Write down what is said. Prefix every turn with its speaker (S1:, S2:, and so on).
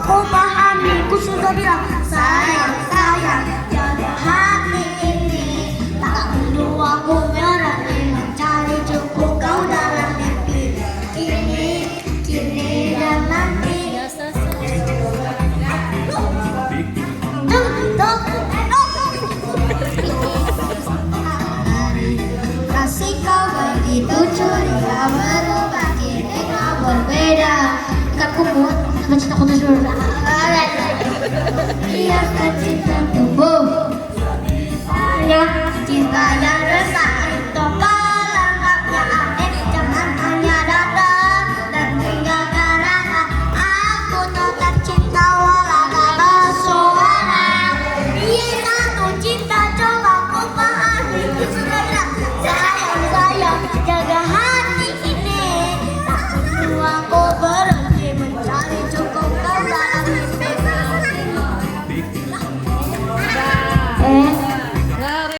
S1: Aku pahami, ku sudah bilang sayang, sayang, jaga hati ini. Tak perlu aku berani mencari jemput kau dalam mimpi. Kini dan nanti. Kasih kau begitu ceria, berubah kini kau berbeda. Ikatku kuat, sama cintaku terus berbeda. Biarkan cinta tumbuh, cinta yang resah.